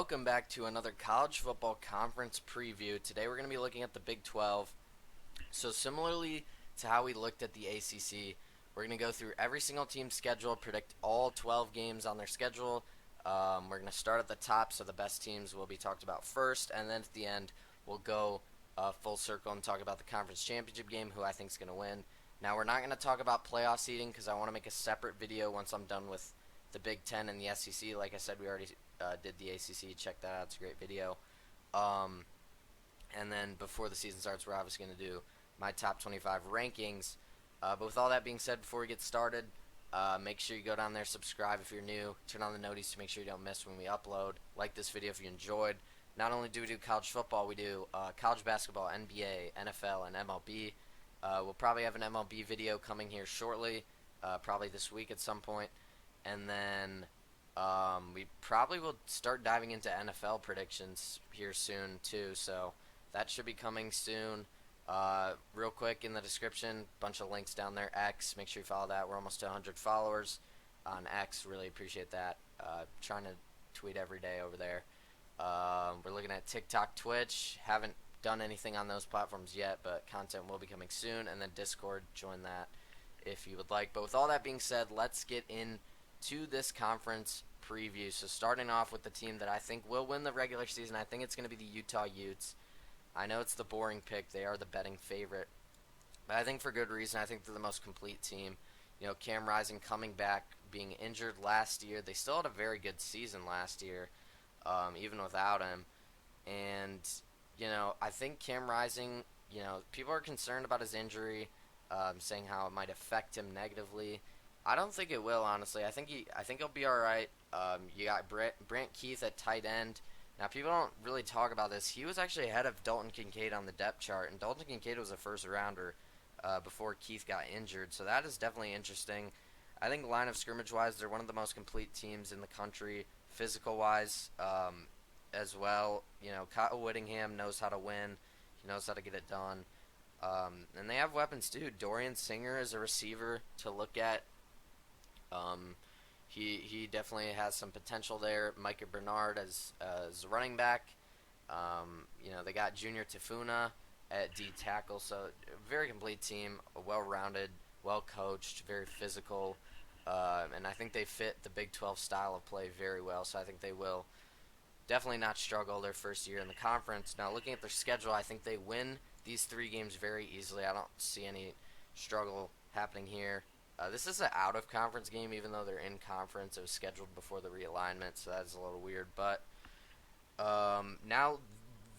welcome back to another college football conference preview. Today we're going to be looking at the Big 12. So similarly to how we looked at the ACC, we're going to go through every single team's schedule, predict all 12 games on their schedule. We're going to start at the top, so the best teams will be talked about first, and then at the end we'll go full circle and talk about the conference championship game, who I think is going to win. Now we're not going to talk about playoff seeding because I want to make a separate video once I'm done with the Big Ten and the SEC. Like I said, we already did the ACC. Check that out. It's a great video. And then before the season starts, we're obviously going to do my top 25 rankings. But with all that being said, before we get started, make sure you go down there, subscribe if you're new, turn on the notice to make sure you don't miss when we upload. Like this video if you enjoyed. Not only do we do college football, we do college basketball, NBA, NFL, and MLB. We'll probably have an MLB video coming here shortly, probably this week at some point. And then we probably will start diving into NFL predictions here soon too, so that should be coming soon. Real quick, in the description, bunch of links down there. X, make sure you follow that. We're almost to 100 followers on X. Really appreciate that. Trying to tweet every day over there. We're looking at TikTok, Twitch. Haven't done anything on those platforms yet, but content will be coming soon. And then Discord, join that if you would like. But with all that being said, let's get into this conference preview. So starting off with the team that I think will win the regular season, I think it's going to be the Utah Utes. I know it's the boring pick. They are the betting favorite. But I think for good reason. I think they're the most complete team. You know, Cam Rising coming back, being injured last year. They still had a very good season last year, even without him. And, you know, I think Cam Rising, you know, people are concerned about his injury, saying how it might affect him negatively. I don't think it will, honestly. I think he'll be all right. You got Brant Keith at tight end. Now, people don't really talk about this. He was actually ahead of Dalton Kincaid on the depth chart, and Dalton Kincaid was a first-rounder before Keith got injured, so that is definitely interesting. I think line of scrimmage-wise, they're one of the most complete teams in the country, physical-wise as well. You know, Kyle Whittingham knows how to win. He knows how to get it done. And they have weapons, too. Dorian Singer is a receiver to look at. He definitely has some potential there. Micah Bernard as a running back. You know, they got Junior Tafuna at D tackle, so a very complete team, well-rounded, well-coached, very physical, and I think they fit the Big 12 style of play very well, so I think they will definitely not struggle their first year in the conference. Now, looking at their schedule, I think they win these 3 games very easily. I don't see any struggle happening here. This is an out-of-conference game, even though they're in conference. It was scheduled before the realignment, so that's a little weird. But now,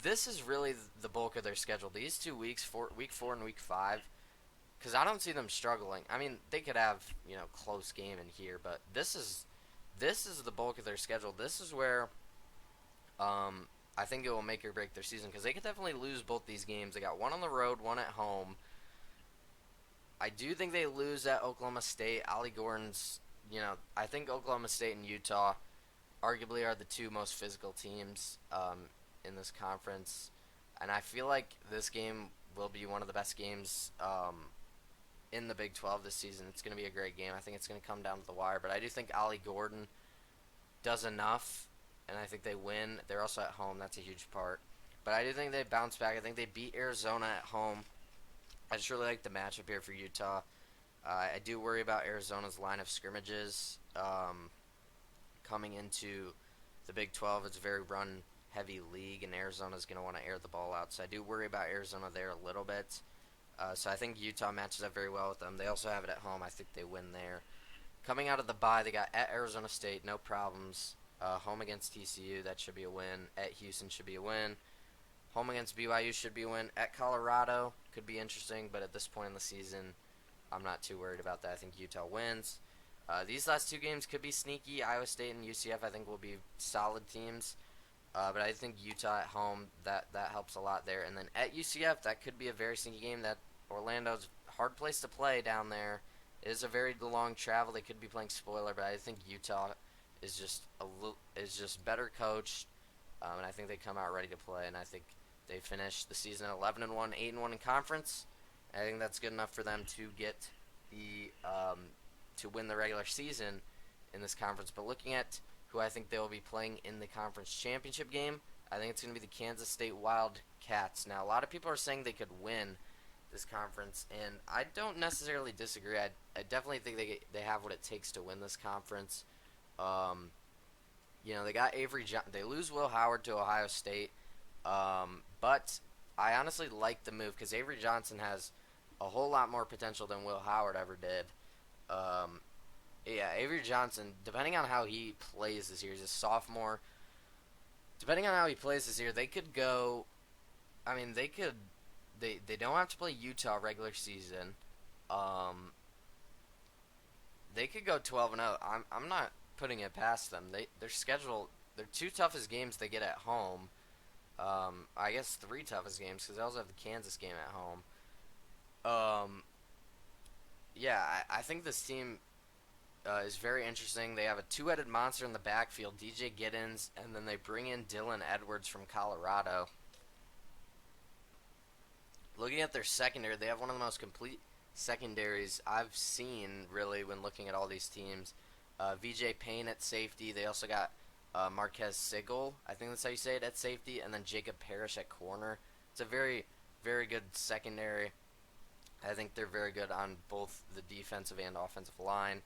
this is really the bulk of their schedule. These 2 weeks, week 4 and week 5, because I don't see them struggling. I mean, they could have, you know, close game in here, but this is the bulk of their schedule. This is where I think it will make or break their season, because they could definitely lose both these games. They got one on the road, one at home. I do think they lose at Oklahoma State. Ollie Gordon's, you know, I think Oklahoma State and Utah arguably are the 2 most physical teams in this conference. And I feel like this game will be one of the best games in the Big 12 this season. It's going to be a great game. I think it's going to come down to the wire. But I do think Ollie Gordon does enough, and I think they win. They're also at home. That's a huge part. But I do think they bounce back. I think they beat Arizona at home. I just really like the matchup here for Utah. I do worry about Arizona's line of scrimmages coming into the Big 12. It's a very run-heavy league, and Arizona's going to want to air the ball out. So I do worry about Arizona there a little bit. So I think Utah matches up very well with them. They also have it at home. I think they win there. Coming out of the bye, they got at Arizona State, no problems. Home against TCU, that should be a win. At Houston should be a win. Home against BYU should be a win. At Colorado could be interesting, but at this point in the season, I'm not too worried about that. I think Utah wins. These last 2 games could be sneaky. Iowa State and UCF, I think, will be solid teams. But I think Utah at home, that helps a lot there. And then at UCF, that could be a very sneaky game. That Orlando's a hard place to play down there. It is a very long travel. They could be playing spoiler, but I think Utah is just better coached, and I think they come out ready to play. And I think they finish the season 11-1, 8-1 in conference. I think that's good enough for them to get the to win the regular season in this conference. But looking at who I think they will be playing in the conference championship game. I think it's going to be the Kansas State Wildcats. Now, a lot of people are saying they could win this conference, and I don't necessarily disagree. I definitely think they have what it takes to win this conference. Um, they got They lose Will Howard to Ohio State, but I honestly like the move because Avery Johnson has a whole lot more potential than Will Howard ever did. Um, yeah, Avery Johnson, depending on how he plays this year, he's a sophomore. Depending on how he plays this year, they could go. I mean, they could. They don't have to play Utah regular season. Um, they could go 12-0. I'm not putting it past them. Their schedule, their two toughest games they get at home. I guess three toughest games because they also have the Kansas game at home. Um, yeah, I think this team is very interesting. They have a two-headed monster in the backfield, DJ Giddens, and then they bring in Dylan Edwards from Colorado. Looking at their secondary, they have one of the most complete secondaries I've seen, really, when looking at all these teams. VJ Payne at safety. They also got Marquez Sigel, I think that's how you say it, at safety, and then Jacob Parrish at corner. It's a very, very good secondary. I think they're very good on both the defensive and offensive line.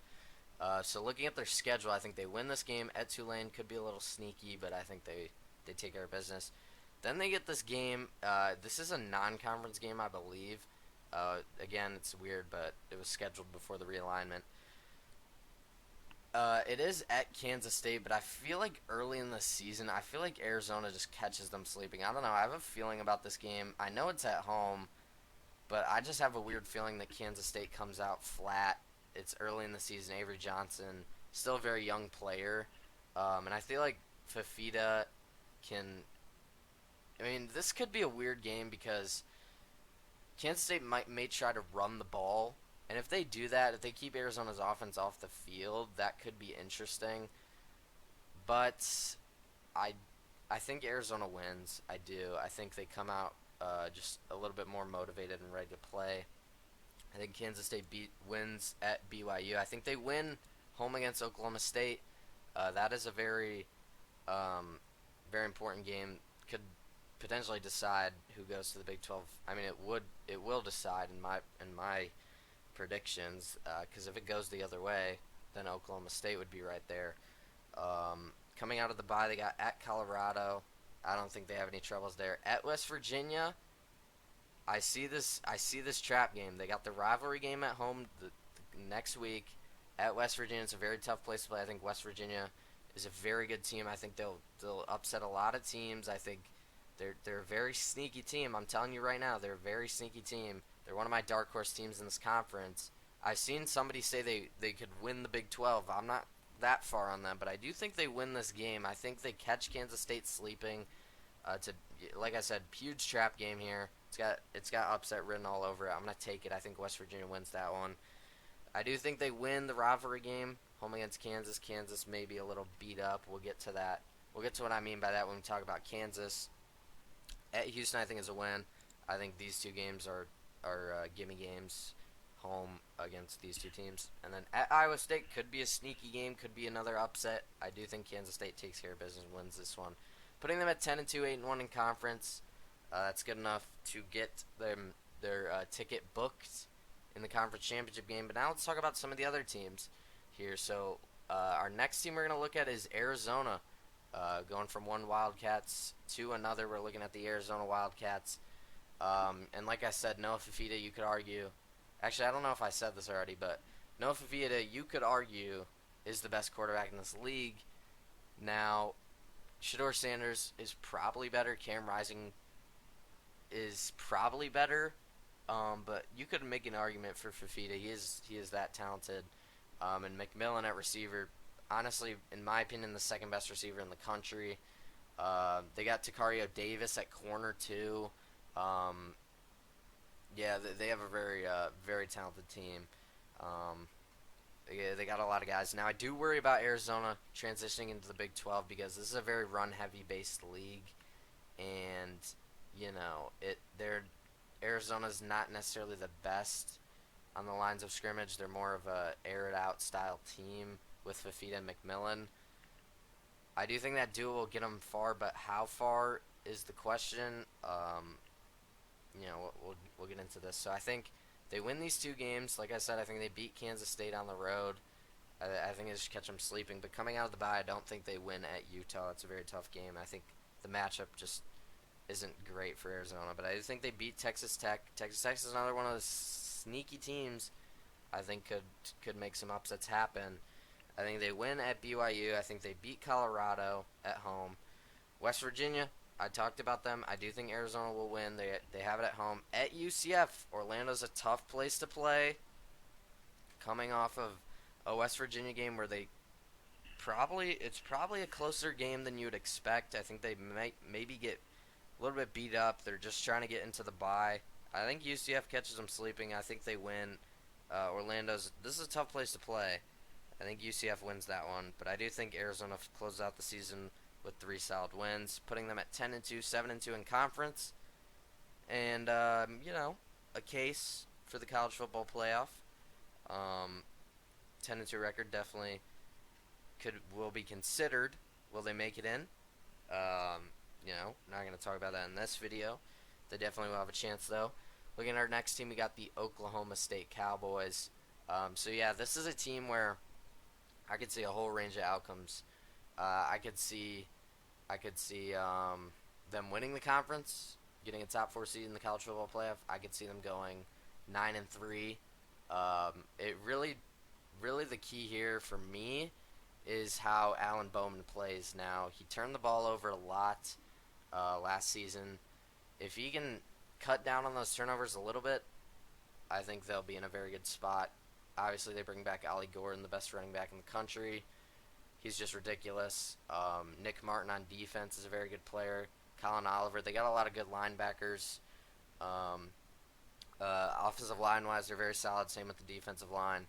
So looking at their schedule, I think they win this game at Tulane. Could be a little sneaky, but I think they take care of business. Then they get this game. This is a non-conference game, I believe. Again, it's weird, but it was scheduled before the realignment. It is at Kansas State, but I feel like early in the season, I feel like Arizona just catches them sleeping. I don't know. I have a feeling about this game. I know it's at home, but I just have a weird feeling that Kansas State comes out flat. It's early in the season. Avery Johnson, still a very young player. And I feel like Fafita can... I mean, this could be a weird game because Kansas State may try to run the ball. And if they do that, if they keep Arizona's offense off the field, that could be interesting. But I think Arizona wins. I do. I think they come out just a little bit more motivated and ready to play. I think Kansas State wins at BYU. I think they win home against Oklahoma State. That is a very, very important game. Could potentially decide who goes to the Big 12. I mean, it will decide in my predictions. Because if it goes the other way, then Oklahoma State would be right there. Coming out of the bye, they got at Colorado. I don't think they have any troubles there. At West Virginia, I see this trap game. They got the rivalry game at home the next week at West Virginia. It's a very tough place to play. I think West Virginia is a very good team. I think they'll upset a lot of teams. I think they're a very sneaky team. I'm telling you right now, they're a very sneaky team. They're one of my dark horse teams in this conference. I've seen somebody say they could win the Big 12. I'm not that far on them, but I do think they win this game. I think they catch Kansas State sleeping. Like I said, huge trap game here. It's got upset written all over it. I'm gonna take it. I think West Virginia wins that one. I do think they win the rivalry game home against Kansas. Kansas may be a little beat up. We'll get to that. We'll get to what I mean by that when we talk about Kansas. At Houston, I think is a win. I think these two games are gimme games home against these two teams. And then at Iowa State, could be a sneaky game, could be another upset. I do think Kansas State takes care of business and wins this one. Putting them at 10-2, 8-1 in conference. That's good enough to get their ticket booked in the conference championship game. But now let's talk about some of the other teams here. So our next team we're going to look at is Arizona. Going from one Wildcats to another, we're looking at the Arizona Wildcats. And like I said, Noah Fifita, you could argue. Actually, I don't know if I said this already, but Noah Fifita, you could argue, is the best quarterback in this league. Now, Shedeur Sanders is probably better. Cam Rising is probably better. But you could make an argument for Fifita. He is that talented. And McMillan at receiver, honestly, in my opinion, the second best receiver in the country. They got Takario Davis at corner too. Yeah, they have a very, very talented team. They got a lot of guys. Now, I do worry about Arizona transitioning into the Big 12 because this is a very run-heavy based league, and Arizona's not necessarily the best on the lines of scrimmage. They're more of a air it out style team with Fifita and McMillan. I do think that duo will get them far, but how far is the question. We'll get into this. So I think they win these two games. Like I said, I think they beat Kansas State on the road. I think they just catch them sleeping. But coming out of the bye, I don't think they win at Utah. It's a very tough game. I think the matchup just isn't great for Arizona. But I do think they beat Texas Tech. Texas Tech is another one of those sneaky teams I think could make some upsets happen. I think they win at BYU. I think they beat Colorado at home. West Virginia, I talked about them. I do think Arizona will win. They have it at home. At UCF, Orlando's a tough place to play. Coming off of a West Virginia game where it's probably a closer game than you would expect. I think they might maybe get a little bit beat up. They're just trying to get into the bye. I think UCF catches them sleeping. I think they win. This is a tough place to play. I think UCF wins that one, but I do think Arizona closes out the season with 3 solid wins, putting them at 10-2, 7-2 in conference, and a case for the college football playoff. 10-2 record definitely will be considered. Will they make it in? Not going to talk about that in this video. They definitely will have a chance though. Looking at our next team, we got the Oklahoma State Cowboys. This is a team where I could see a whole range of outcomes. I could see them winning the conference, getting a top 4 seed in the college football playoff. I could see them going 9-3. It really the key here for me is how Alan Bowman plays now. He turned the ball over a lot last season. If he can cut down on those turnovers a little bit, I think they'll be in a very good spot. Obviously, they bring back Ollie Gordon, the best running back in the country. He's just ridiculous. Nick Martin on defense is a very good player. Colin Oliver. They got a lot of good linebackers. Offensive line-wise, they're very solid. Same with the defensive line.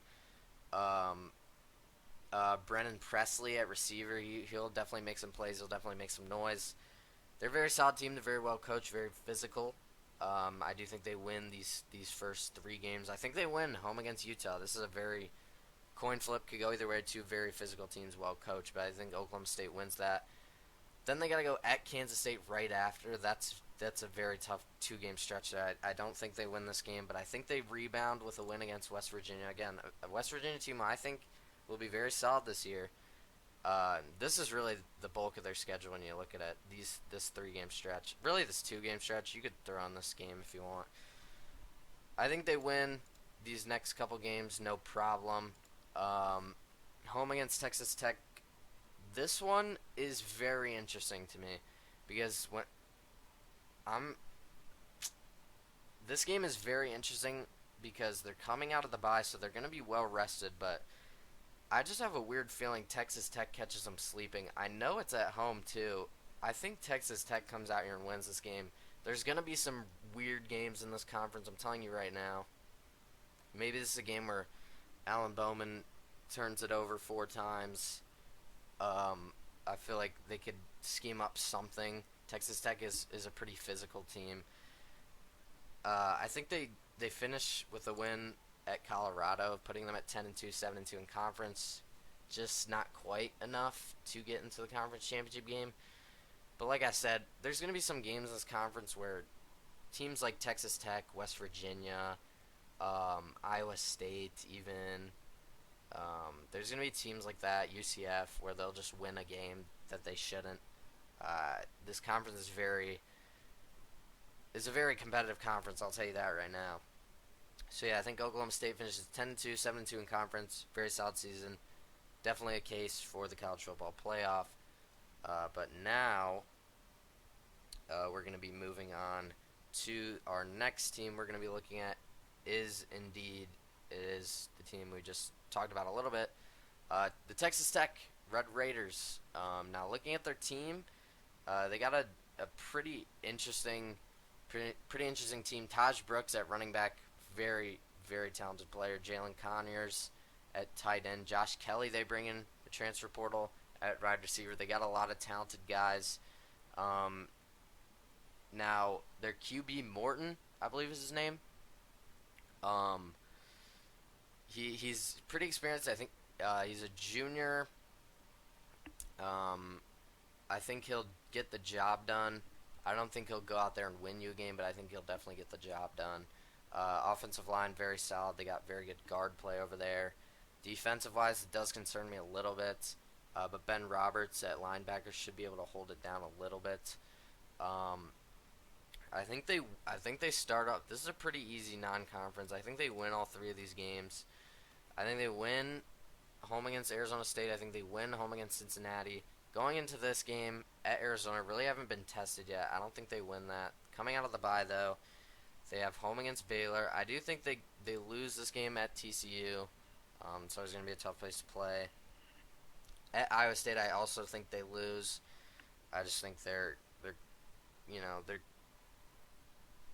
Brennan Presley at receiver. He'll definitely make some plays. He'll definitely make some noise. They're a very solid team. They're very well coached, very physical. I do think they win these first 3 games. I think they win home against Utah. This is a very coin flip. Could go either way. 2 very physical teams, well coached. But I think Oklahoma State wins that. Then they got to go at Kansas State right after. That's a very tough 2-game stretch. I don't think they win this game, but I think they rebound with a win against West Virginia. Again, a West Virginia team I think will be very solid this year. This is really the bulk of their schedule when you look at it. This 3-game stretch, really this 2-game stretch. You could throw on this game if you want. I think they win these next couple games, no problem. Home against Texas Tech. This one is very interesting to me because this game is very interesting because they're coming out of the bye, so they're going to be well rested, but I just have a weird feeling Texas Tech catches them sleeping. I know it's at home, too. I think Texas Tech comes out here and wins this game. There's going to be some weird games in this conference, I'm telling you right now. Maybe this is a game where Alan Bowman turns it over 4 times. I feel like they could scheme up something. Texas Tech is a pretty physical team. I think they finish with a win at Colorado, putting them at 10-2, 7-2 in conference. Just not quite enough to get into the conference championship game. But like I said, there's going to be some games in this conference where teams like Texas Tech, West Virginia, Iowa State even, there's going to be teams like that, UCF, where they'll just win a game that they shouldn't. This conference is a very competitive conference, I'll tell you that right now. So yeah, I think Oklahoma State finishes 10-2, 7-2 in conference. Very solid season. Definitely a case for the college football playoff. But now we're going to be moving on to our next team we're going to be looking at is the team we just talked about a little bit. The Texas Tech Red Raiders. Now looking at their team, they got a pretty interesting team. Taj Brooks at running back. Very, very talented player. Jalen Conyers at tight end. Josh Kelly they bring in the transfer portal at wide receiver. They got a lot of talented guys. Now, their QB Morton, I believe is his name. He's pretty experienced. I think he's a junior. I think he'll get the job done. I don't think he'll go out there and win you a game, but I think he'll definitely get the job done. Offensive line, very solid. They got very good guard play over there. Defensive wise, it does concern me a little bit. But Ben Roberts at linebacker should be able to hold it down a little bit. Um, I think they start off. This is a pretty easy non-conference. I think they win all three of these games. I think they win home against Arizona State. I think they win home against Cincinnati. Going into this game at Arizona, really haven't been tested yet. I don't think they win that. Coming out of the bye, though, they have home against Baylor. I do think they lose this game at TCU, so it's going to be a tough place to play. At Iowa State, I also think they lose. I just think they're you know they're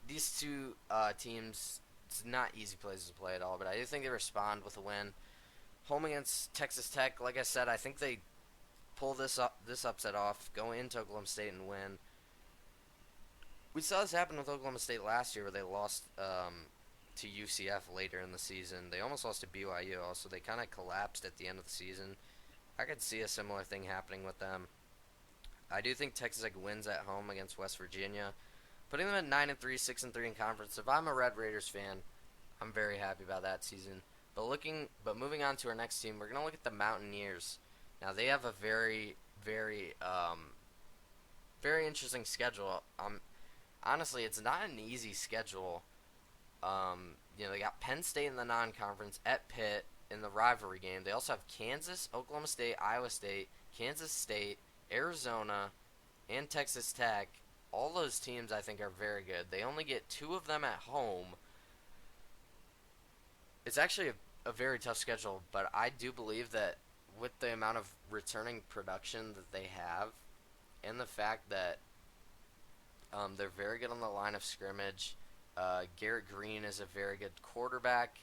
these two teams. It's not easy places to play at all, but I do think they respond with a win. Home against Texas Tech, like I said, I think they pull this upset off, go into Oklahoma State and win. We saw this happen with Oklahoma State last year, where they lost to UCF later in the season. They almost lost to BYU, also. They kind of collapsed at the end of the season. I could see a similar thing happening with them. I do think Texas Tech wins at home against West Virginia, putting them at 9-3, 6-3 in conference. If I'm a Red Raiders fan, I'm very happy about that season. But moving on to our next team, we're gonna look at the Mountaineers. Now they have a very, very interesting schedule. Honestly, it's not an easy schedule. They got Penn State in the non-conference, at Pitt in the rivalry game. They also have Kansas, Oklahoma State, Iowa State, Kansas State, Arizona, and Texas Tech. All those teams I think are very good. They only get two of them at home. It's actually a very tough schedule, but I do believe that with the amount of returning production that they have, and the fact that they're very good on the line of scrimmage, Garrett Green is a very good quarterback.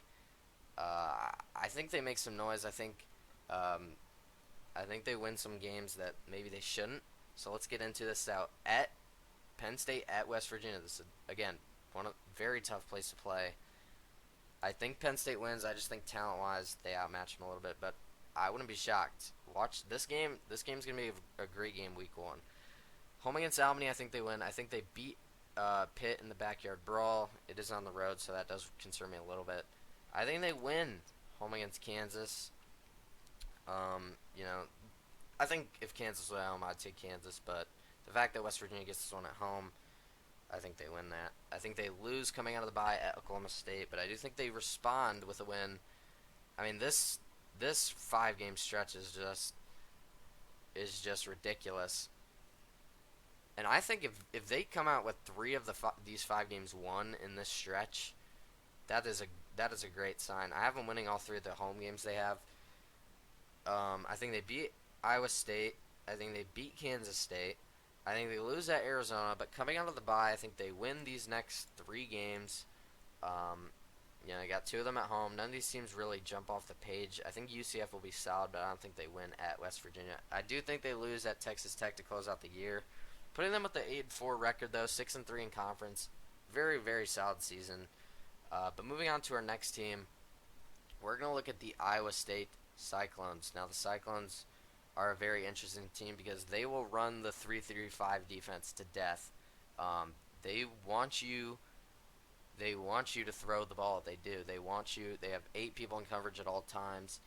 I think they make some noise. I think they win some games that maybe they shouldn't. So let's get into this out. At Penn State, at West Virginia. This is, again, very tough place to play. I think Penn State wins. I just think talent-wise they outmatch them a little bit, but I wouldn't be shocked. Watch this game. This game's going to be a great game week one. Home against Albany, I think they win. I think they beat Pitt in the backyard brawl. It is on the road, so that does concern me a little bit. I think they win home against Kansas. I think if Kansas was at home, I'd take Kansas, but the fact that West Virginia gets this one at home, I think they win that. I think they lose coming out of the bye at Oklahoma State, but I do think they respond with a win. I mean, this 5-game stretch is just ridiculous. And I think if they come out with 3 of these 5 games won in this stretch, that is a great sign. I have them winning all 3 of the home games they have. I think they beat Iowa State. I think they beat Kansas State. I think they lose at Arizona, but coming out of the bye, I think they win these next 3 games. They got 2 of them at home. None of these teams really jump off the page. I think UCF will be solid, but I don't think they win at West Virginia. I do think they lose at Texas Tech to close out the year. Putting them with the 8-4 record, though, 6-3 in conference. Very, very solid season. But moving on to our next team, we're going to look at the Iowa State Cyclones. Now, the Cyclones are a very interesting team because they will run the 3-3-5 defense to death. They want you to throw the ball. They do. They have 8 people in coverage at all times.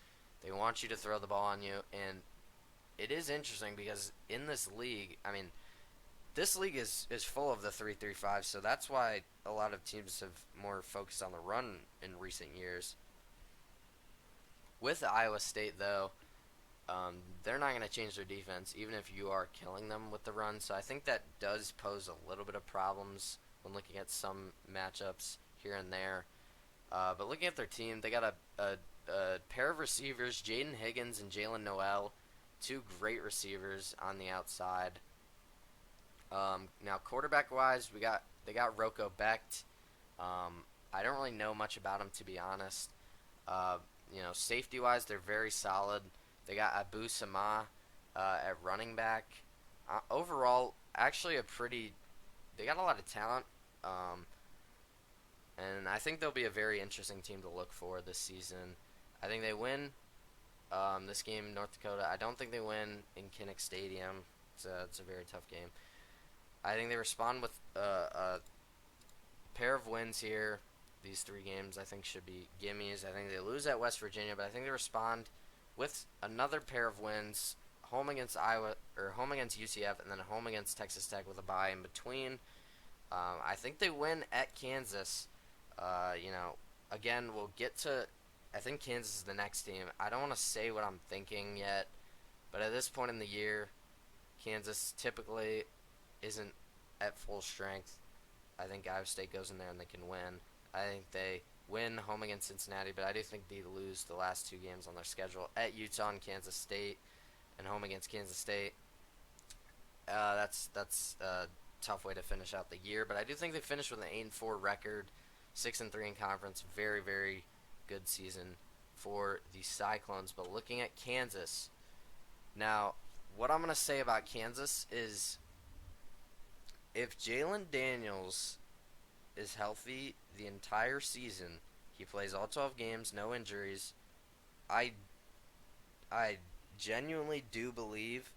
They want you to throw the ball on you, and it is interesting because in this league, I mean, this league is full of the 3-3-5, so that's why a lot of teams have more focused on the run in recent years. With Iowa State, though, they're not going to change their defense, even if you are killing them with the run. So I think that does pose a little bit of problems when looking at some matchups here and there. But looking at their team, they got a pair of receivers, Jaden Higgins and Jalen Noel, 2 great receivers on the outside. Now, quarterback-wise, they got Rocco Becht. I don't really know much about him, to be honest. Safety-wise, they're very solid. They got Abu Sama at running back. Overall, actually they got a lot of talent. And I think they'll be a very interesting team to look for this season. I think they win this game in North Dakota. I don't think they win in Kinnick Stadium. It's a very tough game. I think they respond with a pair of wins here. These three games I think should be gimmies. I think they lose at West Virginia, but I think they respond with another pair of wins, home against Iowa or home against UCF, and then home against Texas Tech with a bye in between. I think they win at Kansas. Again, we'll get to. I think Kansas is the next team. I don't want to say what I'm thinking yet, but at this point in the year, Kansas typically isn't at full strength. I think Iowa State goes in there and they can win. I think they win home against Cincinnati, but I do think they lose the last two games on their schedule at Utah and Kansas State, and home against Kansas State. That's a tough way to finish out the year, but I do think they finish with an 8-4 record, 6-3 in conference. Very, very good season for the Cyclones. But looking at Kansas now, what I'm going to say about Kansas is if Jalen Daniels is healthy the entire season, he plays all 12 games, no injuries. I genuinely do believe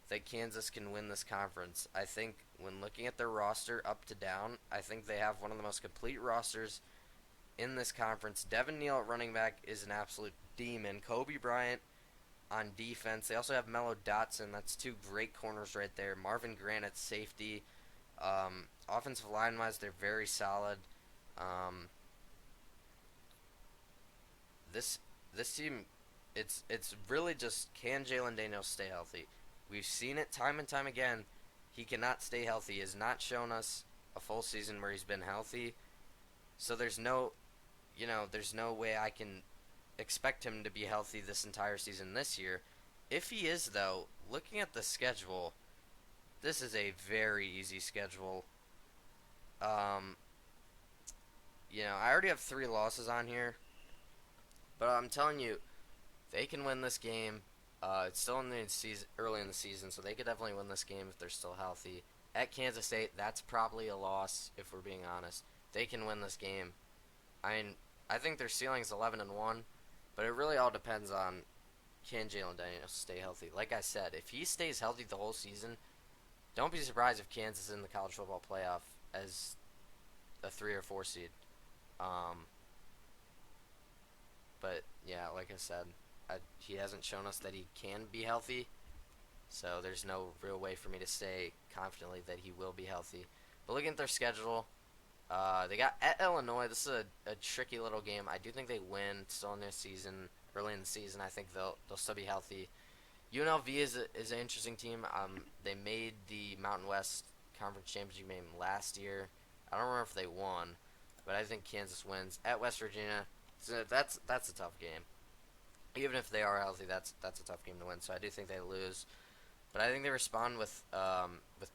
that Kansas can win this conference. I think when looking at their roster up to down, I think they have one of the most complete rosters in this conference. Devin Neal at running back is an absolute demon. Kobe Bryant on defense. They also have Mello Dotson. That's two great corners right there. Marvin Grant at safety. Offensive line-wise, they're very solid. This team, it's really just, can Jalen Daniels stay healthy? We've seen it time and time again. He cannot stay healthy. He has not shown us a full season where he's been healthy. So there's no way I can expect him to be healthy this entire season this year. If he is, though, looking at the schedule, this is a very easy schedule. I already have 3 losses on here, but I'm telling you, they can win this game. It's still in the season, early in the season, so they could definitely win this game if they're still healthy. At Kansas State, that's probably a loss if we're being honest. They can win this game. I think their ceiling is 11-1, but it really all depends on, can Jalen Daniels stay healthy. Like I said, if he stays healthy the whole season, don't be surprised if Kansas is in the college football playoff as a 3 or 4 seed. But yeah, like I said, he hasn't shown us that he can be healthy, so there's no real way for me to say confidently that he will be healthy. But looking at their schedule, they got at Illinois. This is a tricky little game. I do think they win still in their season, early in the season. I think they'll still be healthy. UNLV is an interesting team. They made the Mountain West Conference Championship game last year. I don't remember if they won, but I think Kansas wins at West Virginia. So that's a tough game. Even if they are healthy, that's a tough game to win. So I do think they lose, but I think they respond with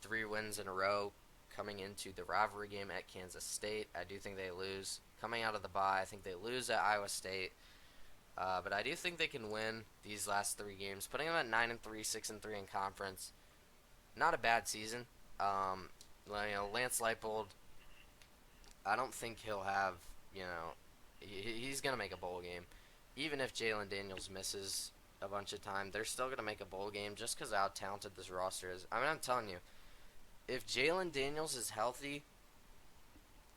3 wins in a row coming into the rivalry game at Kansas State. I do think they lose coming out of the bye. I think they lose at Iowa State, but I do think they can win these last 3 games, putting them at 9-3, 6-3 in conference. Not a bad season. Lance Leipold, I don't think he'll have. He's gonna make a bowl game. Even if Jalen Daniels misses a bunch of time, they're still going to make a bowl game just because of how talented this roster is. I'm telling you, if Jalen Daniels is healthy,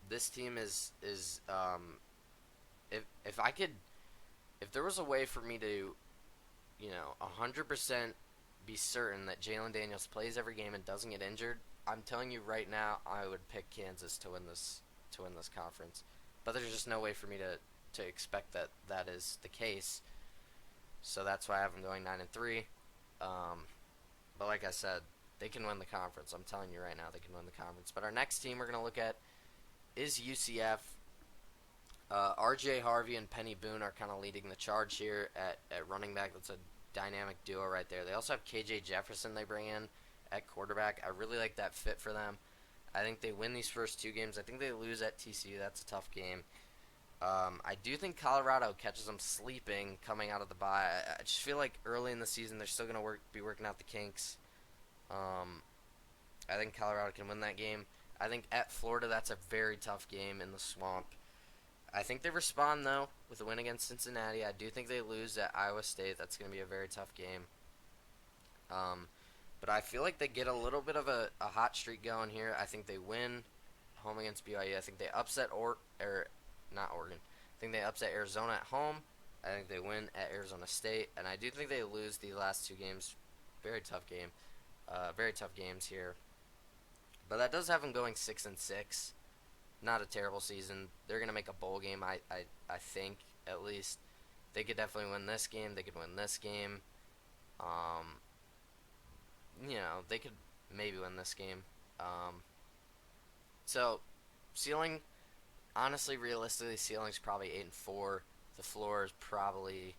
this team is if there was a way for me to, 100% be certain that Jalen Daniels plays every game and doesn't get injured, I'm telling you right now, I would pick Kansas to win this conference. But there's just no way for me to expect that is the case, so that's why I have them going 9-3. But like I said, they can win the conference. I'm telling you right now, they can win the conference. But our next team we're going to look at is UCF. R.J. Harvey and Penny Boone are kind of leading the charge here at running back. That's a dynamic duo right there. They also have KJ Jefferson they bring in at quarterback. I really like that fit for them. I think they win these first 2 games. I think they lose at TCU. That's a tough game. I do think Colorado catches them sleeping coming out of the bye. I just feel like early in the season they're still going to be working out the kinks. I think Colorado can win that game. I think at Florida that's a very tough game in the swamp. I think they respond, though, with a win against Cincinnati. I do think they lose at Iowa State. That's going to be a very tough game. But I feel like they get a little bit of a hot streak going here. I think they win home against BYU. I think they upset or not Oregon. I think they upset Arizona at home. I think they win at Arizona State, and I do think they lose the last two games. Very tough game. Very tough games here. But that does have them going 6-6. Not a terrible season. They're gonna make a bowl game. I think at least they could definitely win this game. They could win this game. Um, they could maybe win this game. Um, so ceiling, honestly, realistically, ceiling's probably 8-4. The floor is probably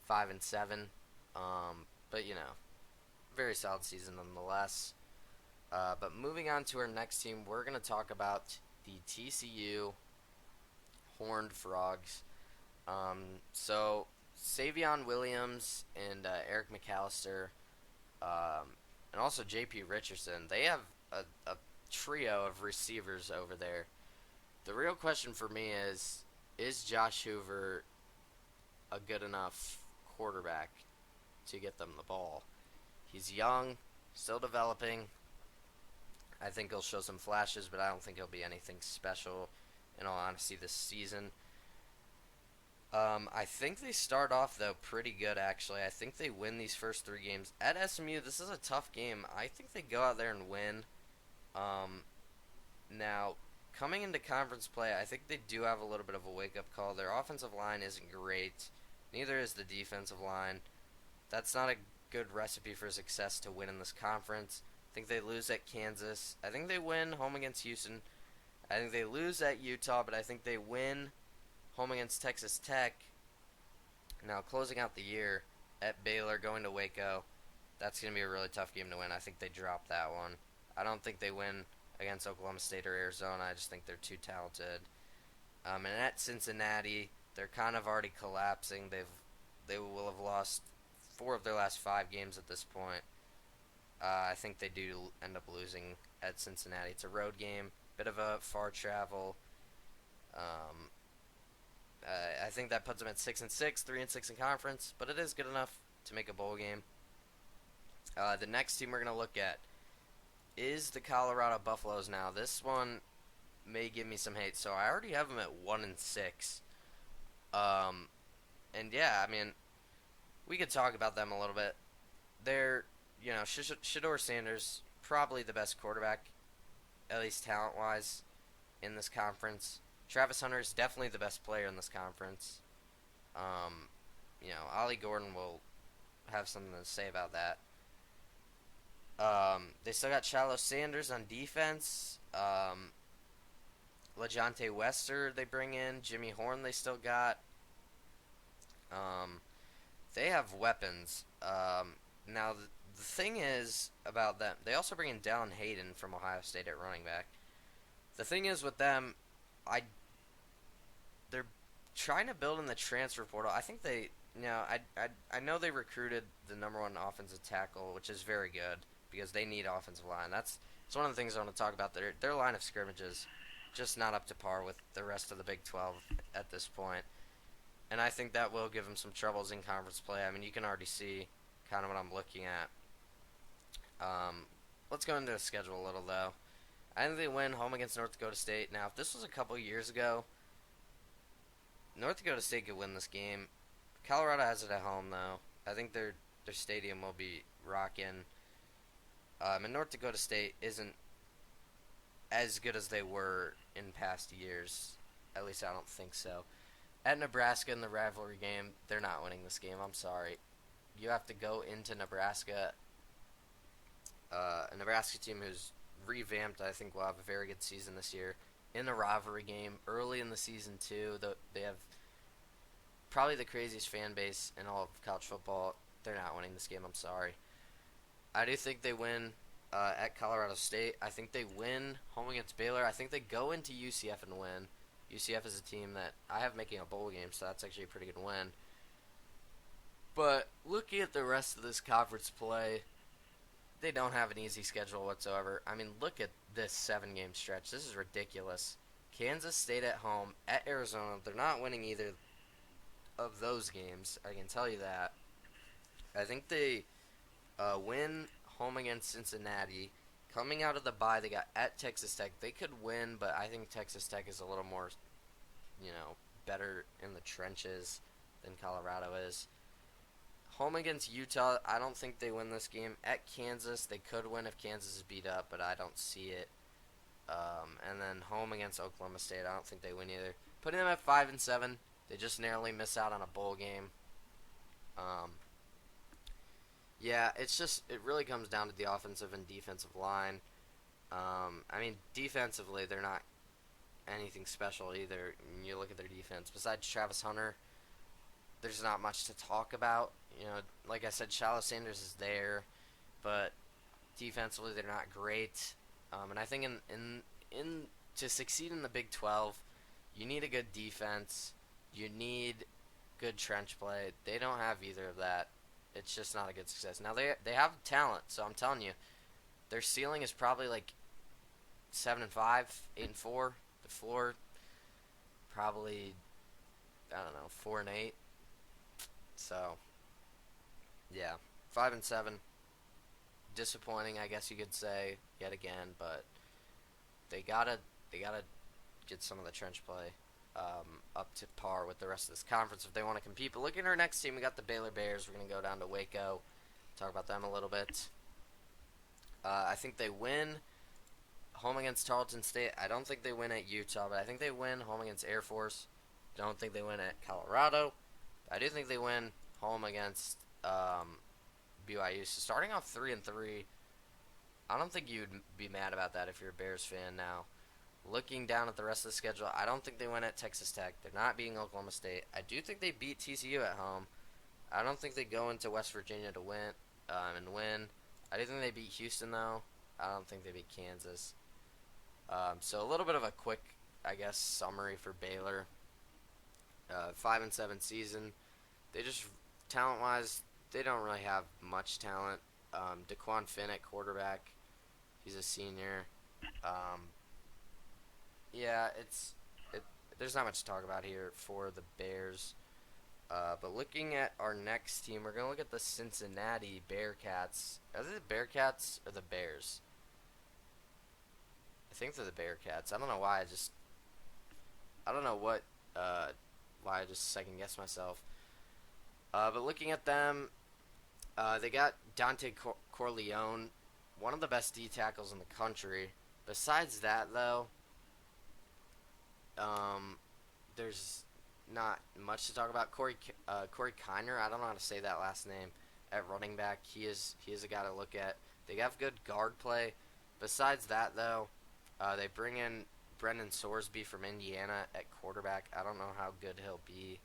5-7. But very solid season nonetheless. But moving on to our next team, we're going to talk about the TCU Horned Frogs. So Savion Williams and Eric McAllister, and also J.P. Richardson, they have a trio of receivers over there. The real question for me is Josh Hoover a good enough quarterback to get them the ball? He's young, still developing. I think he'll show some flashes, but I don't think he'll be anything special, in all honesty, this season. I think they start off, though, pretty good, actually. I think they win these first three games. At SMU, this is a tough game. I think they go out there and win. Now, coming into conference play, I think they do have a little bit of a wake-up call. Their offensive line isn't great. Neither is the defensive line. That's not a good recipe for success to win in this conference. I think they lose at Kansas. I think they win home against Houston. I think they lose at Utah, but I think they win home against Texas Tech. Now, closing out the year at Baylor, going to Waco, that's going to be a really tough game to win. I think they drop that one. I don't think they win against Oklahoma State or Arizona. I just think they're too talented. And at Cincinnati, they're kind of already collapsing. They will have lost 4 of their last 5 games at this point. I think they do end up losing at Cincinnati. It's a road game, bit of a far travel. I think that puts them at 6-6, 3-6 in conference, but it is good enough to make a bowl game. The next team we're going to look at is the Colorado Buffaloes. Now, this one may give me some hate, so I already have them at 1-6. And yeah, I mean, we could talk about them a little bit. They're, Shedeur Sanders, probably the best quarterback, at least talent-wise, in this conference. Travis Hunter is definitely the best player in this conference. Ollie Gordon will have something to say about that. They still got Shiloh Sanders on defense. LeJontay Wester they bring in. Jimmy Horn they still got. They have weapons. Now, the thing is about them, they also bring in Dallin Hayden from Ohio State at running back. The thing is with them, they're trying to build in the transfer portal. I think I know they recruited the number 1 offensive tackle, which is very good because they need offensive line. It's one of the things I want to talk about. Their line of scrimmages just not up to par with the rest of the Big 12 at this point. And I think that will give them some troubles in conference play. I mean, you can already see kind of what I'm looking at. Let's go into the schedule a little, though. I think they win home against North Dakota State. Now, if this was a couple years ago, North Dakota State could win this game. Colorado has it at home, though. I think their stadium will be rocking. And North Dakota State isn't as good as they were in past years. At least I don't think so. At Nebraska in the rivalry game, they're not winning this game. I'm sorry. You have to go into Nebraska. A Nebraska team who's revamped, I think, will have a very good season this year. In the rivalry game, early in the season, too. They have probably the craziest fan base in all of college football. They're not winning this game. I'm sorry. I do think they win at Colorado State. I think they win home against Baylor. I think they go into UCF and win. UCF is a team that I have making a bowl game, so that's actually a pretty good win. But looking at the rest of this conference play, they don't have an easy schedule whatsoever. I mean, look at this 7-game stretch. This is ridiculous. Kansas State at home, at Arizona. They're not winning either of those games. I can tell you that. I think they win home against Cincinnati. Coming out of the bye, they got at Texas Tech. They could win, but I think Texas Tech is a little more, better in the trenches than Colorado is. Home against Utah, I don't think they win this game. At Kansas, they could win if Kansas is beat up, but I don't see it. And then home against Oklahoma State, I don't think they win either. Putting them at 5-7, they just narrowly miss out on a bowl game. Yeah, it really comes down to the offensive and defensive line. Defensively, they're not anything special either. You look at their defense. Besides Travis Hunter, there's not much to talk about. Like I said, Shallow Sanders is there, but defensively they're not great. And I think in to succeed in the Big 12, you need a good defense. You need good trench play. They don't have either of that. It's just not a good success. Now they have talent, so I'm telling you, their ceiling is probably like 7-5, 8-4. The floor probably, I don't know, 4-8. So yeah, 5-7. Disappointing, I guess you could say, yet again. But they gotta get some of the trench play up to par with the rest of this conference if they want to compete. But looking at our next team, we got the Baylor Bears. We're going to go down to Waco, talk about them a little bit. I think they win home against Tarleton State. I don't think they win at Utah, but I think they win home against Air Force. Don't think they win at Colorado. I do think they win home against BYU. So starting off 3-3, I don't think you'd be mad about that if you're a Bears fan now. Looking down at the rest of the schedule, I don't think they win at Texas Tech. They're not beating Oklahoma State. I do think they beat TCU at home. I don't think they go into West Virginia to win and win. I do think they beat Houston, though. I don't think they beat Kansas. So a little bit of a quick, I guess, summary for Baylor. 5-7 season. They just, talent-wise, they don't really have much talent. DeQuan Finn at quarterback. He's a senior. Yeah, there's not much to talk about here for the Bears. But looking at our next team, we're going to look at the Cincinnati Bearcats. Are they the Bearcats or the Bears? I think they're the Bearcats. I don't know why I don't know why I just second-guessed myself. But looking at them, they got Dante Corleone, one of the best D tackles in the country. Besides that, though, there's not much to talk about. Corey Kiner, I don't know how to say that last name, at running back. He is a guy to look at. They have good guard play. Besides that, though, they bring in Brendan Sorsby from Indiana at quarterback. I don't know how good he'll be.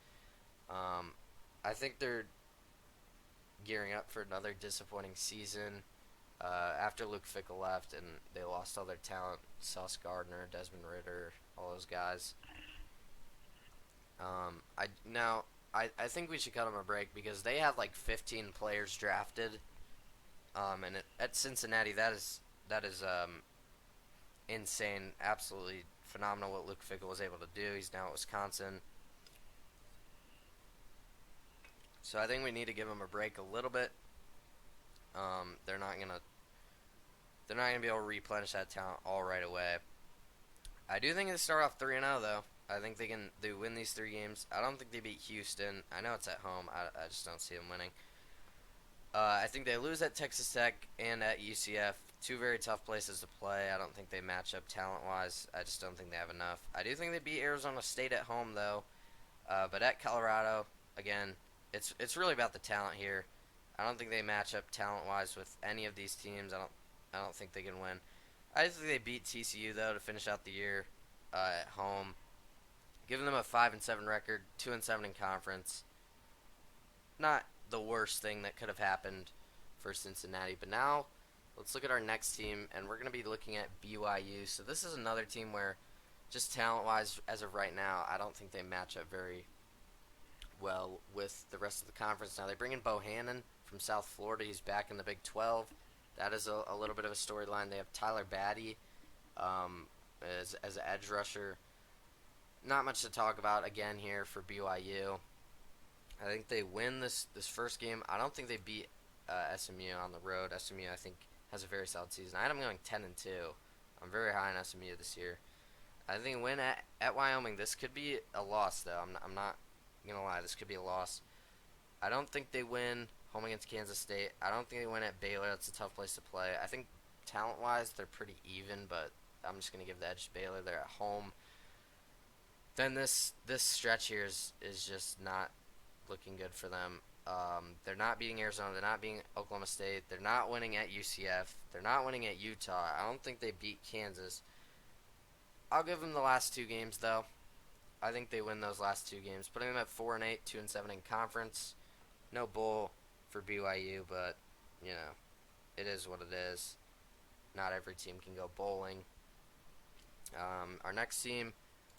I think they're gearing up for another disappointing season. After Luke Fickell left and they lost all their talent, Sauce Gardner, Desmond Ridder, all those guys. I think we should cut them a break because they had like 15 players drafted. And at Cincinnati, that is insane, absolutely phenomenal what Luke Fickell was able to do. He's now at Wisconsin. So I think we need to give him a break a little bit. They're not gonna be able to replenish that talent all right away. I do think they start off 3-0 though. I think they win these 3 games. I don't think they beat Houston. I know it's at home. I just don't see them winning. I think they lose at Texas Tech and at UCF. 2 very tough places to play. I don't think they match up talent-wise. I just don't think they have enough. I do think they beat Arizona State at home though. But at Colorado, again, it's really about the talent here. I don't think they match up talent-wise with any of these teams. I don't think they can win. I think they beat TCU though to finish out the year at home, giving them a 5-7 record, 2-7 in conference. Not the worst thing that could have happened for Cincinnati. But now let's look at our next team, and we're going to be looking at BYU. So this is another team where, just talent-wise, as of right now, I don't think they match up very well with the rest of the conference. Now they bring in Bohannon from South Florida. He's back in the Big 12. That is a little bit of a storyline. They have Tyler Batty as an edge rusher. Not much to talk about again here for BYU. I think they win this first game. I don't think they beat SMU on the road. SMU, I think, has a very solid season. I had them going 10-2. I'm very high on SMU this year. I think win at Wyoming. This could be a loss, though. I'm not gonna lie. This could be a loss. I don't think they win home against Kansas State. I don't think they win at Baylor. That's a tough place to play. I think talent-wise, they're pretty even, but I'm just gonna give the edge to Baylor. They're at home. Then this stretch here is just not looking good for them. They're not beating Arizona. They're not beating Oklahoma State. They're not winning at UCF. They're not winning at Utah. I don't think they beat Kansas. I'll give them the last two games though. I think they win those last two games, putting them at 4-8, 2-7 in conference. No bowl for BYU, but you know it is what it is. Not every team can go bowling. Our next team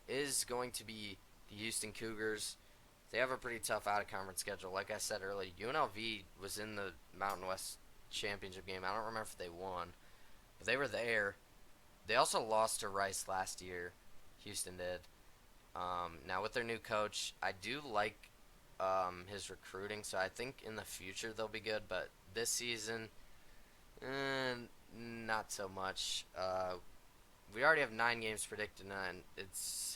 is going to be the Houston Cougars. They have a pretty tough out-of-conference schedule. Like I said earlier, UNLV was in the Mountain West Championship game. I don't remember if they won, but they were there. They also lost to Rice last year. Houston did. Now with their new coach, I do like his recruiting, so I think in the future they'll be good. But this season, not so much. We already have 9 games predicted, and it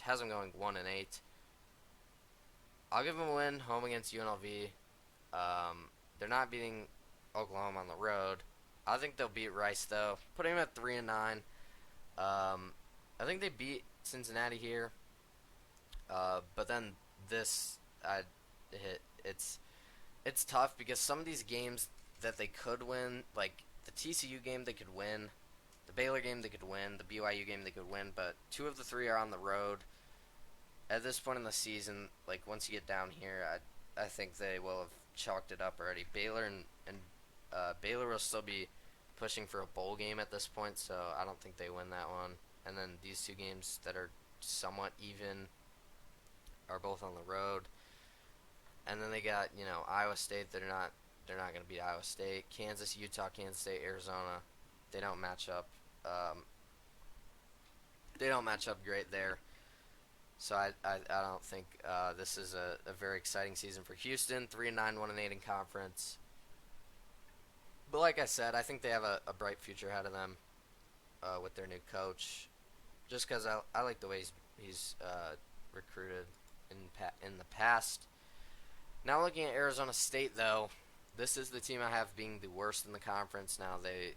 has them going 1-8. I'll give them a win home against UNLV. They're not beating Oklahoma on the road. I think they'll beat Rice though, putting them at 3-9. I think they beat Cincinnati here, but then this it's tough because some of these games that they could win, like the TCU game, they could win. The Baylor game they could win, the BYU game they could win, but 2 of the 3 are on the road. At this point in the season, like once you get down here, I think they will have chalked it up already. Baylor and Baylor will still be pushing for a bowl game at this point, so I don't think they win that one. And then these 2 games that are somewhat even are both on the road. And then they got Iowa State. They're not going to beat Iowa State. Kansas, Utah, Kansas State, Arizona. They don't match up. They don't match up great there. So I don't think this is a very exciting season for Houston. 3-9, 1-8 in conference. But like I said, I think they have a bright future ahead of them with their new coach. Just because I like the way he's recruited in the past. Now looking at Arizona State, though, this is the team I have being the worst in the conference. Now they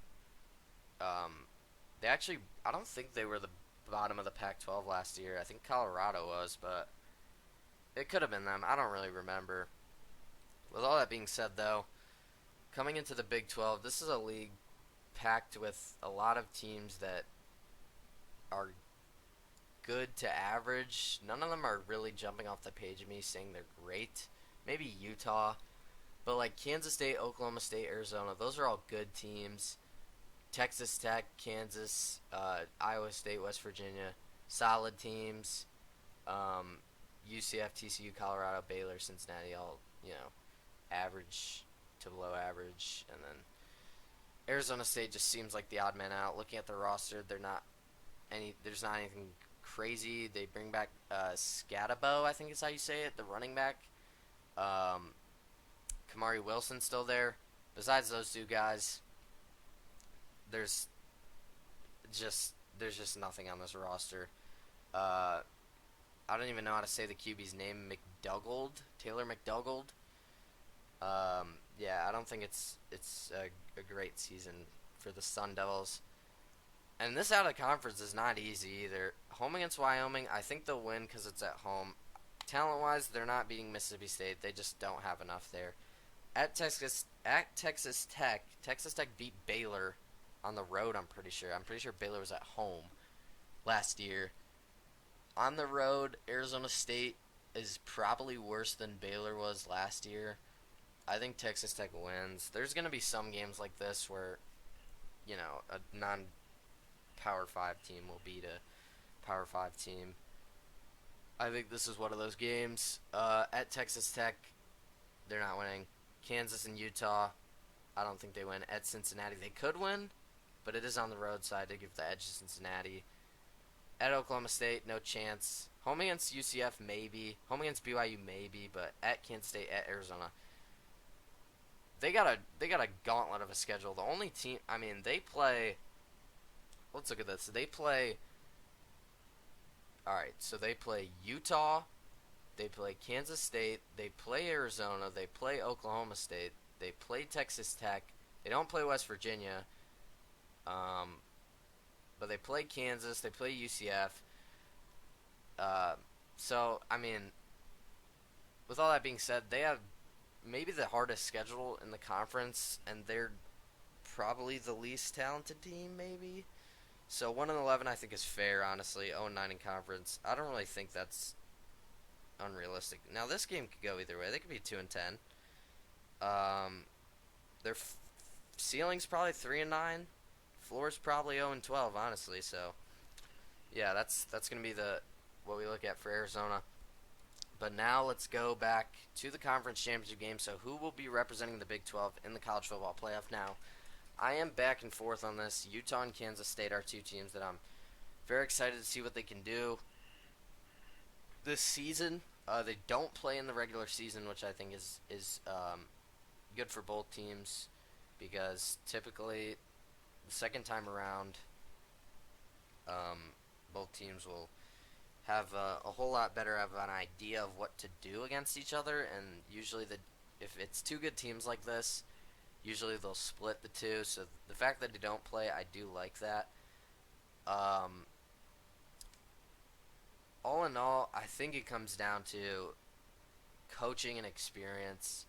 actually, I don't think they were the bottom of the Pac-12 last year. I think Colorado was, but it could have been them. I don't really remember. With all that being said, though, coming into the Big 12, this is a league packed with a lot of teams that are good to average. None of them are really jumping off the page of me saying they're great. Maybe Utah, but like Kansas State, Oklahoma State, Arizona, those are all good teams. Texas Tech, Kansas, Iowa State, West Virginia, solid teams. UCF, TCU, Colorado, Baylor, Cincinnati, all average to below average, and then Arizona State just seems like the odd man out. Looking at the roster, there's not anything crazy. They bring back Scatabo, I think is how you say it, the running back. Kamari Wilson's still there. Besides those 2 guys, there's just nothing on this roster. I don't even know how to say the QB's name. Taylor McDougald. Yeah, I don't think it's a great season for the Sun Devils. And this out of conference is not easy either. Home against Wyoming, I think they'll win because it's at home. Talent-wise, they're not beating Mississippi State. They just don't have enough there. At Texas Tech beat Baylor on the road, I'm pretty sure. I'm pretty sure Baylor was at home last year. On the road, Arizona State is probably worse than Baylor was last year. I think Texas Tech wins. There's going to be some games like this where, a non-Power 5 team will beat a Power 5 team. I think this is one of those games. At Texas Tech, they're not winning. Kansas and Utah, I don't think they win. At Cincinnati, they could win, but it is on the road side to give the edge to Cincinnati. At Oklahoma State, no chance. Home against UCF, maybe. Home against BYU, maybe. But at Kansas State, at Arizona, they got a gauntlet of a schedule. The only team, I mean, they play. Let's look at this. They play. All right, so they play Utah, they play Kansas State, they play Arizona, they play Oklahoma State, they play Texas Tech. They don't play West Virginia, um, but they play Kansas. They play UCF. Uh, so I mean, with all that being said, they have maybe the hardest schedule in the conference, and they're probably the least talented team, maybe. So 1-11, I think, is fair. Honestly, 0-9 in conference. I don't really think that's unrealistic. Now this game could go either way. They could be 2-10. Their ceiling's probably 3-9. Floor's probably 0-12. Honestly, so yeah, that's gonna be the what we look at for Arizona. But now let's go back to the conference championship game. So who will be representing the Big 12 in the college football playoff now? I am back and forth on this. Utah and Kansas State are two teams that I'm very excited to see what they can do this season. They don't play in the regular season, which I think is good for both teams because typically the second time around, both teams will have a whole lot better of an idea of what to do against each other, and usually if it's two good teams like this, usually they'll split the two. So the fact that they don't play, I do like that. All in all, I think it comes down to coaching and experience.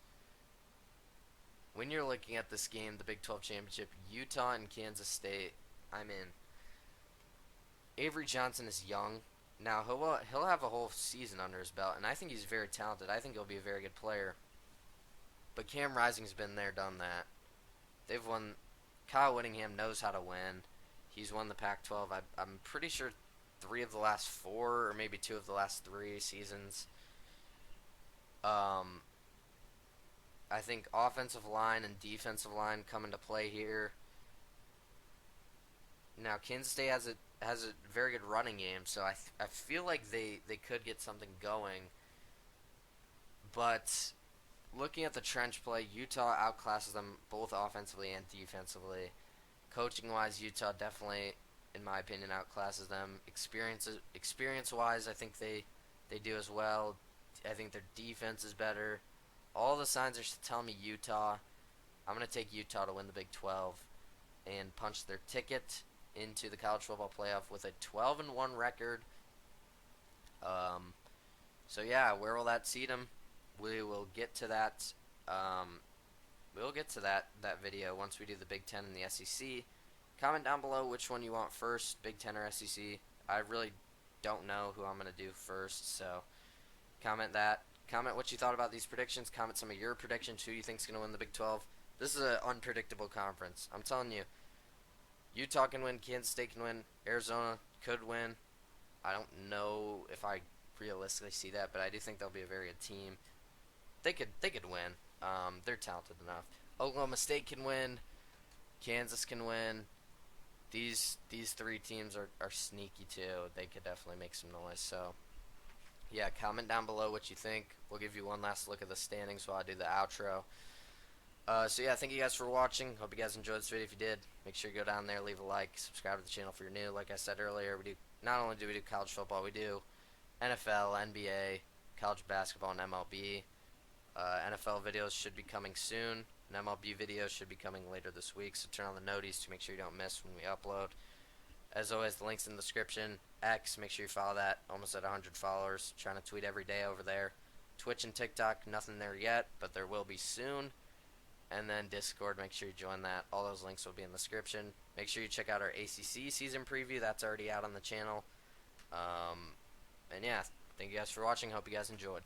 When you're looking at this game, the Big 12 Championship, Utah and Kansas State, I mean, Avery Johnson is young. Now, he'll have a whole season under his belt, and I think he's very talented. I think he'll be a very good player. But Cam Rising's been there, done that. They've won. Kyle Whittingham knows how to win. He's won the Pac-12. I'm pretty sure 3 of the last 4, or maybe 2 of the last 3 seasons. I think offensive line and defensive line come into play here. Now, Kansas State has a very good running game, so I feel like they could get something going. But looking at the trench play, Utah outclasses them both offensively and defensively. Coaching-wise, Utah definitely, in my opinion, outclasses them. Experience-wise, I think they do as well. I think their defense is better. All the signs are telling me Utah. I'm going to take Utah to win the Big 12 and punch their ticket into the college football playoff with a 12-1 record. So yeah, where will that seed them? We will get to that. We'll get to that video once we do the Big Ten and the SEC. Comment down below which one you want first, Big Ten or SEC. I really don't know who I'm going to do first, so comment that. Comment what you thought about these predictions. Comment some of your predictions, who you think is going to win the Big 12. This is an unpredictable conference. I'm telling you. Utah can win. Kansas State can win. Arizona could win. I don't know if I realistically see that, but I do think they'll be a very good team. They could win. They're talented enough. Oklahoma State can win. Kansas can win. These 3 teams are sneaky too. They could definitely make some noise. So yeah, comment down below what you think. We'll give you one last look at the standings while I do the outro. So yeah, thank you guys for watching. Hope you guys enjoyed this video. If you did, make sure you go down there, leave a like, subscribe to the channel if you're new. Like I said earlier, we do not only do we do college football, we do NFL, NBA, college basketball, and MLB. NFL videos should be coming soon. And MLB videos should be coming later this week, so turn on the noties to make sure you don't miss when we upload. As always, the link's in the description. X, make sure you follow that. Almost at 100 followers. Trying to tweet every day over there. Twitch and TikTok, nothing there yet, but there will be soon. And then Discord, make sure you join that. All those links will be in the description. Make sure you check out our ACC season preview. That's already out on the channel. And yeah, thank you guys for watching. Hope you guys enjoyed.